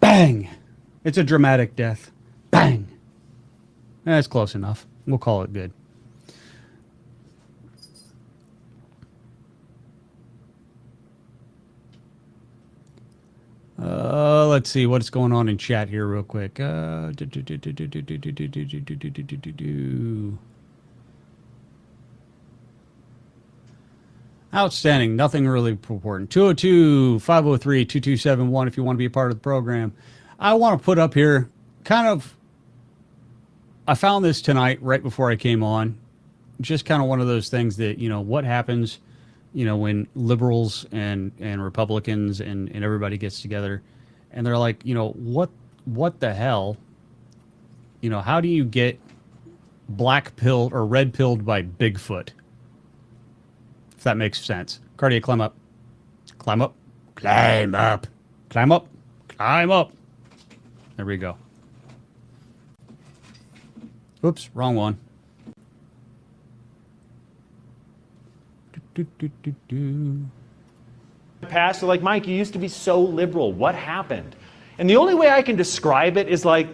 Bang. It's a dramatic death. Bang. That's close enough. We'll call it good. Let's see what's going on in chat here real quick. Outstanding. Nothing really important. 202-503-2271 if you want to be a part of the program. I want to put up here I found this tonight right before I came on. Just kind of one of those things that, what happens, when liberals and Republicans and everybody gets together and they're like, what the hell? How do you get black-pilled or red-pilled by Bigfoot? If that makes sense. Cartier, climb up. Climb up. Climb up. Climb up. Climb up. There we go. Oops, wrong one. Past, they're like, Mike, you used to be so liberal. What happened? And the only way I can describe it is like,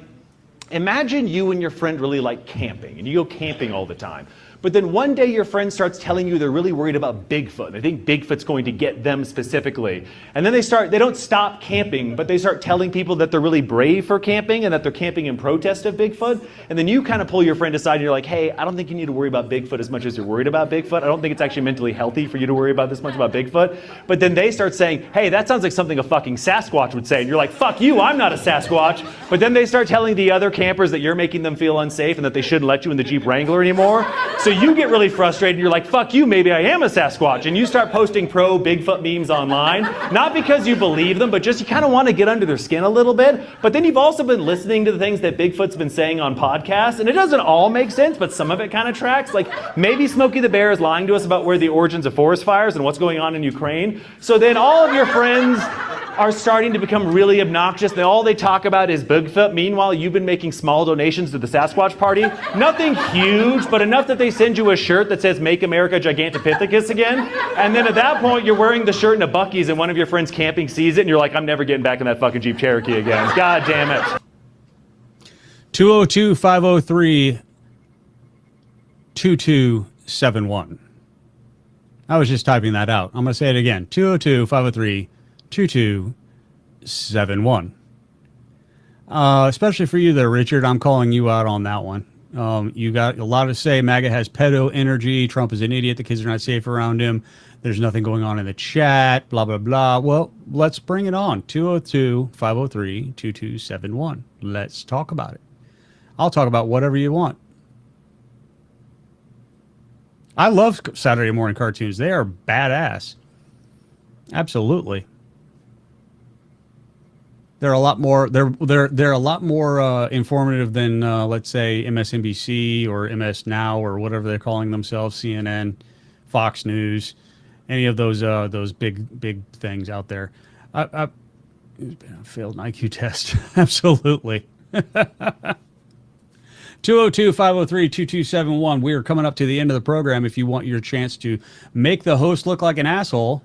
imagine you and your friend really like camping, and you go camping all the time. But then one day your friend starts telling you they're really worried about Bigfoot. They think Bigfoot's going to get them specifically. And then they don't stop camping, but they start telling people that they're really brave for camping and that they're camping in protest of Bigfoot. And then you kind of pull your friend aside and you're like, hey, I don't think you need to worry about Bigfoot as much as you're worried about Bigfoot. I don't think it's actually mentally healthy for you to worry about this much about Bigfoot. But then they start saying, hey, that sounds like something a fucking Sasquatch would say. And you're like, fuck you, I'm not a Sasquatch. But then they start telling the other campers that you're making them feel unsafe and that they shouldn't let you in the Jeep Wrangler anymore. So you get really frustrated and you're like, fuck you, maybe I am a Sasquatch. And you start posting pro Bigfoot memes online, not because you believe them, but just you kind of want to get under their skin a little bit. But then you've also been listening to the things that Bigfoot's been saying on podcasts, and it doesn't all make sense, but some of it kind of tracks. Like maybe Smokey the Bear is lying to us about where the origins of forest fires and what's going on in Ukraine. So then all of your friends are starting to become really obnoxious. And all they talk about is Bigfoot. Meanwhile, you've been making small donations to the Sasquatch Party. Nothing huge, but enough that they send you a shirt that says Make America Gigantopithecus again. And then at that point, you're wearing the shirt in a Buc-ee's and one of your friends camping sees it and you're like, I'm never getting back in that fucking Jeep Cherokee again. God damn it. 202-503-2271. I was just typing that out. I'm going to say it again. 202-503-2271. Especially for you there, Richard. I'm calling you out on that one. You got a lot to say. MAGA has pedo energy. Trump is an idiot. The kids are not safe around him. There's nothing going on in the chat. Blah, blah, blah. Well, let's bring it on. 202-503-2271. Let's talk about it. I'll talk about whatever you want. I love Saturday morning cartoons. They are badass. Absolutely. They're a lot more. They're a lot more informative than let's say MSNBC or MS Now or whatever they're calling themselves, CNN, Fox News, any of those big things out there. I failed an IQ test. Absolutely. 202-503-2271. We are coming up to the end of the program. If you want your chance to make the host look like an asshole,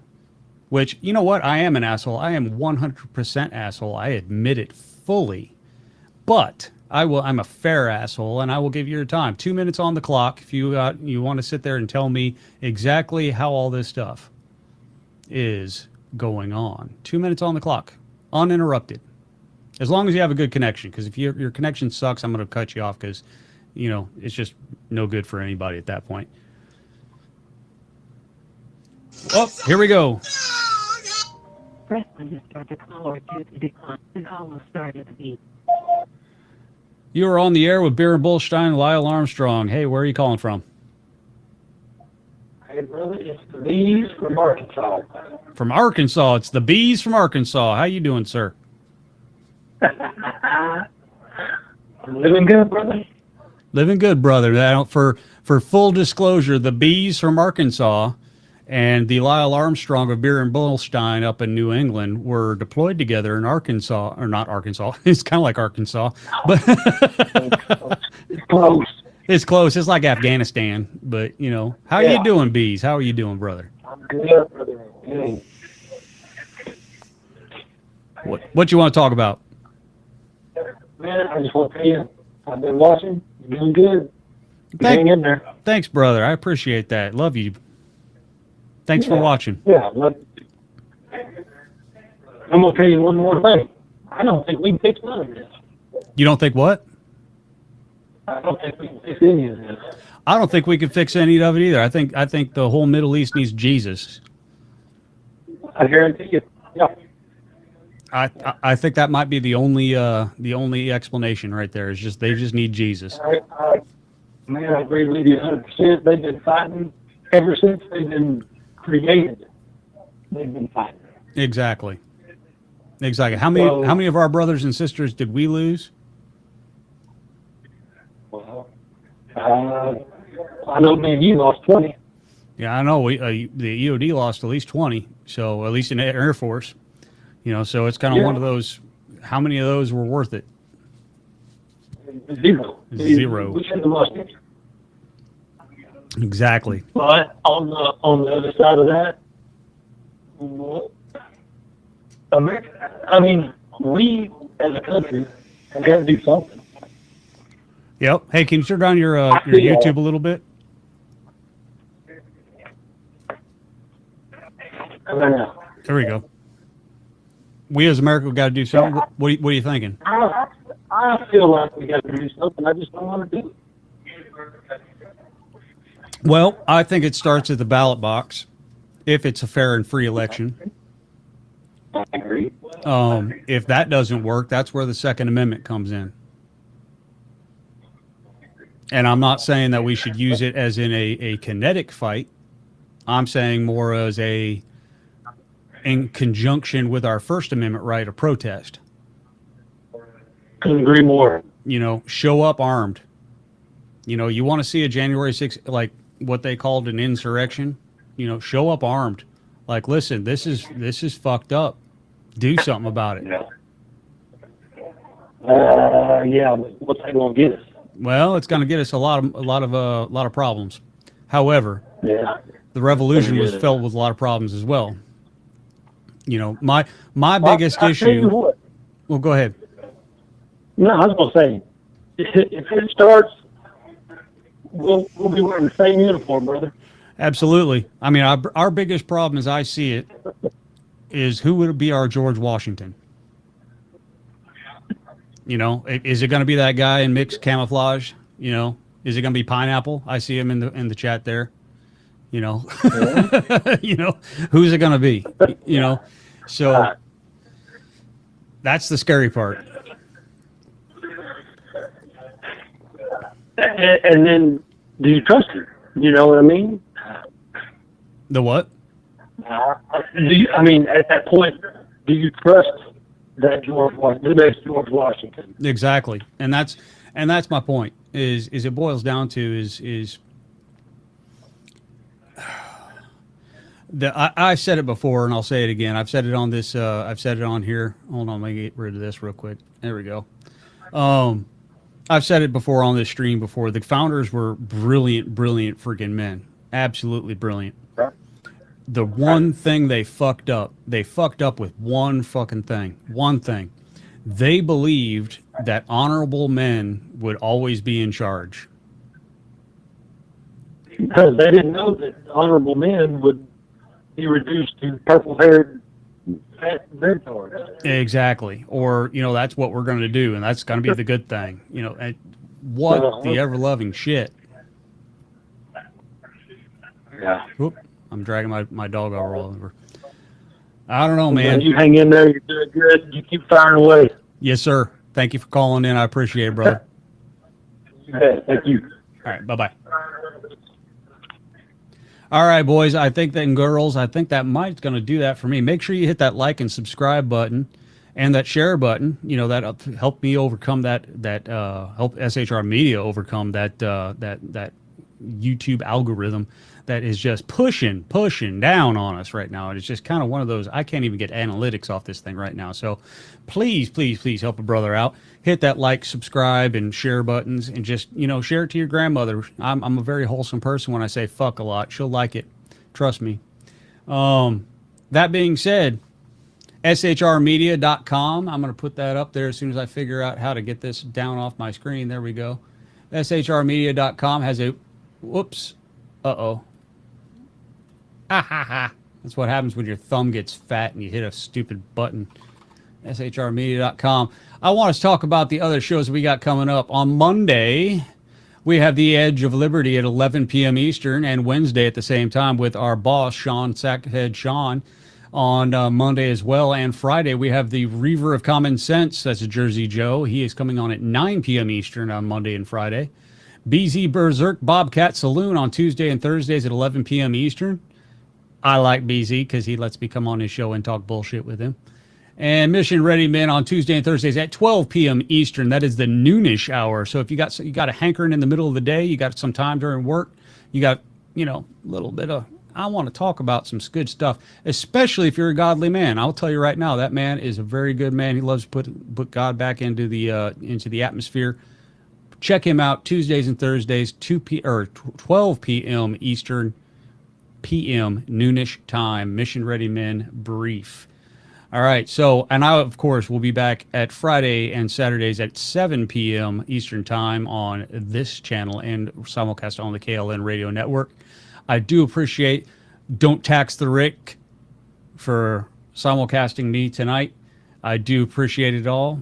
which, you know what? I am an asshole. I am 100% asshole. I admit it fully. But I'm a fair asshole, and I will give you your time. 2 minutes on the clock if you want to sit there and tell me exactly how all this stuff is going on. 2 minutes on the clock, uninterrupted. As long as you have a good connection, because if your connection sucks, I'm going to cut you off because, it's just no good for anybody at that point. Oh, here we go. Press 1 to start the call or 2 to decline. The call will start at the beep. You are on the air with Beer and Bullstein, Lyle Armstrong. Hey, where are you calling from? Hey, brother, it's the bees from Arkansas. From Arkansas. It's the bees from Arkansas. How you doing, sir? Living good, brother. Living good, brother. Now, for full disclosure, the bees from Arkansas and the Lyle Armstrong of Beer and Bullstein up in New England were deployed together in Arkansas, or not Arkansas. It's kind of like Arkansas, but it's close. It's close. It's like Afghanistan, but how are you doing, bees? How are you doing, brother? I'm good, brother. Good. What you want to talk about? Man, I just want to tell you, I've been watching. You're doing good. Hang in there. Thanks, brother. I appreciate that. Love you. Thanks for watching. Yeah. I'm going to tell you one more thing. I don't think we can fix none of this. You don't think what? I don't think we can fix any of this. I don't think we can fix any of it either. I think the whole Middle East needs Jesus. I guarantee you. Yeah. I think that might be the only explanation right there. Is just they just need Jesus. Man, I agree with you 100%. They've been fighting ever since they've been created. They've been fighting. Exactly. How many of our brothers and sisters did we lose? Well, I know me and you lost 20. Yeah, I know. The EOD lost at least 20. So at least in the Air Force. So it's kind of one of those. How many of those were worth it? Zero. We shouldn't have lost it. Exactly. But on the other side of that, America, we as a country have got to do something. Yep. Hey, can you turn down your YouTube a little bit? There we go. We as America got to do something. What are you thinking? I feel like we got to do something. I just don't want to do it. Well, I think it starts at the ballot box, if it's a fair and free election. I agree. If that doesn't work, that's where the Second Amendment comes in. And I'm not saying that we should use it as in a kinetic fight. I'm saying more as in conjunction with our First Amendment right of protest. Couldn't agree more. Show up armed. You want to see a January 6th, like what they called an insurrection, show up armed. Like, listen, this is fucked up. Do something about it. Yeah. Yeah, but what's that going to get us? Well, it's going to get us a lot of problems. However, Yeah. the revolution was filled with a lot of problems as well. You know, my biggest I'll tell you issue. what. Well, go ahead. No, I was going to say, if it starts, we'll be wearing the same uniform, brother. Absolutely. I mean, our biggest problem, as I see it, is who would be our George Washington? You know, is it going to be that guy in mixed camouflage? You know, is it going to be Pineapple? I see him in the chat there. You know, you know, who's it going to be? You know, so that's the scary part. And then, do you trust her? You know what I mean? The what? I mean, at that point, do you trust that the next George Washington? Exactly, and that's my point. Is it boils down to is I said it before and I'll say it again. I've said it on this. I've said it on here. Hold on, let me get rid of this real quick. There we go. I've said it before on this stream before. The founders were brilliant freaking men. Absolutely brilliant. Right. The one thing they fucked up with one fucking thing. One thing. They believed that honorable men would always be in charge. Because they didn't know that honorable men would be reduced to purple-haired fat mentords. Exactly. Or, you know, that's what we're going to do, and that's going to be the good thing. You know, and what the ever-loving shit. Yeah. Oop, I'm dragging my dog all over. I don't know, man. You hang in there. You're doing good. You keep firing away. Yes, sir. Thank you for calling in. I appreciate it, brother. Yeah, thank you. All right. Bye-bye. All right, boys. I think that, and girls, I think that might's going to do that for me. Make sure you hit that like and subscribe button and that share button. You know, that help me overcome help SHR Media overcome that YouTube algorithm that is just pushing down on us right now. And it's just kind of one of those, I can't even get analytics off this thing right now. So please help a brother out. Hit that like, subscribe, and share buttons, and just, you know, share it to your grandmother. I'm a very wholesome person when I say fuck a lot. She'll like it. Trust me. That being said, shrmedia.com. I'm going to put that up there as soon as I figure out how to get this down off my screen. There we go. shrmedia.com has a, whoops. Uh-oh. That's what happens when your thumb gets fat and you hit a stupid button. shrmedia.com. I want to talk about the other shows we got coming up. On Monday, we have The Edge of Liberty at 11 p.m. Eastern, and Wednesday at the same time with our boss, Sackhead Sean, on Monday as well. And Friday, we have the Reaver of Common Sense. That's a Jersey Joe. He is coming on at 9 p.m. Eastern on Monday and Friday. BZ Berserk Bobcat Saloon on Tuesday and Thursdays at 11 p.m. Eastern. I like BZ because he lets me come on his show and talk bullshit with him. And Mission Ready Men on Tuesday and Thursdays at 12 p.m. Eastern. That is the noonish hour. So if you got a hankering in the middle of the day, you got some time during work, you got, you know, a little bit of, I want to talk about some good stuff, especially if you're a godly man. I'll tell you right now, that man is a very good man. He loves to put God back into the atmosphere. Check him out Tuesdays and Thursdays, 12 p.m. Eastern, p.m. noonish time. Mission Ready Men brief. All right. So, and I, of course, will be back at Friday and Saturdays at 7 p.m. Eastern time on this channel and simulcast on the KLN radio network. I do appreciate Don't Tax the Rick for simulcasting me tonight. I do appreciate it all.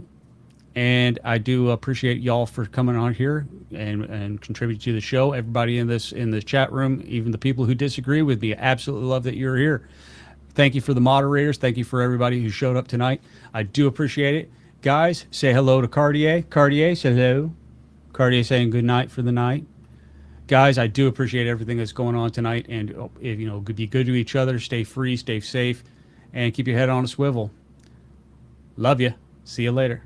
And I do appreciate y'all for coming on here and contributing to the show. Everybody in the chat room, even the people who disagree with me, absolutely love that you're here. Thank you for the moderators. Thank you for everybody who showed up tonight. I do appreciate it. Guys, say hello to Cartier. Cartier, say hello. Cartier saying good night for the night. Guys, I do appreciate everything that's going on tonight. And, you know, be good to each other. Stay free, stay safe, and keep your head on a swivel. Love you. See you later.